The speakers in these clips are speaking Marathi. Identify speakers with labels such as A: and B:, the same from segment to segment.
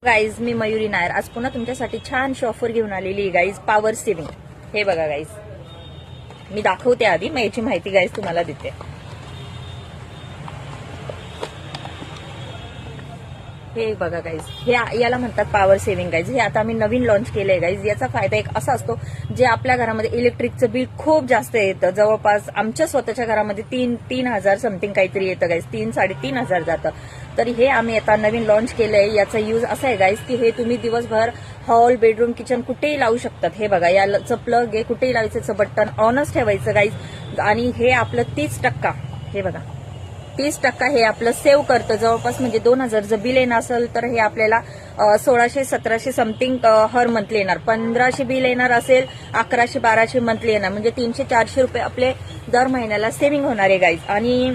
A: गाईज मी मयुरी नायर आज पुन्हा तुमच्यासाठी छानशी ऑफर घेऊन आलेली आहे गाईज. Power saving. हे बघा गाईज, मी दाखवते आधी, मग याची माहिती गाईज तुम्हाला देते. हे बघा गाईज, हे याला म्हणतात पॉवर सेव्हिंग गाईज. हे आता आम्ही नवीन लॉन्च केलंय गाईज. याचा फायदा एक असा असतो, जे आपल्या घरामध्ये इलेक्ट्रिकचं बिल खूप जास्त येतं, जवळपास आमच्या स्वतःच्या घरामध्ये 3,000 समथिंग काहीतरी येतं गाईज, 3,000-3,500 जातं. तर हे आम्ही आता नवीन लॉन्च केलंय. याचा यूज असा आहे गाईज की हे तुम्ही दिवसभर हॉल, बेडरूम, किचन कुठेही लावू शकतात. हे बघा, याचं प्लग आहे, कुठेही लावायचं, बटन ऑनच ठेवायचं गाईज. आणि हे आपलं 30%, हे बघा 30% हे आपलं सेव्ह करतं जवळपास. म्हणजे 2,000 जर बिल येणार असेल तर हे आपल्याला 1,600-1,700 समथिंग हर मंथली येणार. 1,500 बिल येणार असेल, 1,100-1,200 मंथली येणार. म्हणजे 300-400 रुपये आपले दर महिन्याला सेव्हिंग होणार आहे गाईज. आणि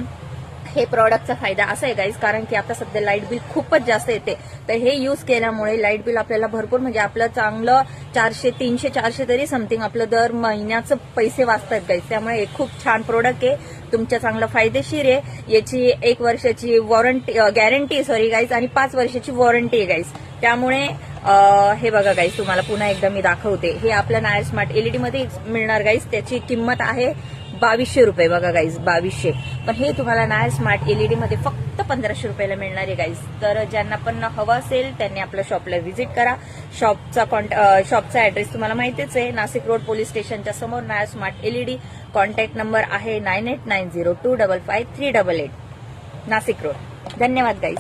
A: हे प्रॉडक्टचा फायदा असा आहे गाईज, कारण की आता सध्या लाईट बिल खूपच जास्त येते, तर हे यूज केल्यामुळे लाईट बिल आपल्याला भरपूर, म्हणजे आपलं चांगलं 300-400 तरी समथिंग आपलं दर महिन्याचं पैसे वाचतात गाईज. त्यामुळे हे खूप छान प्रोडक्ट आहे, तुमच्या चांगलं फायदेशीर आहे. याची 1 वर्षाची गॅरंटी गाईज, आणि 5 वर्षाची वॉरंटी आहे गाईज. त्यामुळे हे बघा गाईज, तुम्हाला पुन्हा एकदा मी दाखवते. हे आपल्या नायर स्मार्ट एलईडी मध्ये मिळणार गाईज. त्याची किंमत आहे 2,200 रुपये. बघा गाईज, 2,200. पण हे तुम्हाला नायर स्मार्ट एलईडी मध्ये फक्त 1,500 रुपयाला मिळणार आहे गाईज. तर ज्यांना पण हवं असेल त्यांनी आपल्या शॉपला व्हिजिट करा. शॉपचा ऍड्रेस तुम्हाला माहितीच आहे, नाशिक रोड पोलीस स्टेशनच्या समोर Nair smart LED. Contact number आहे 9890255388, नाशिक रोड. धन्यवाद गाईज.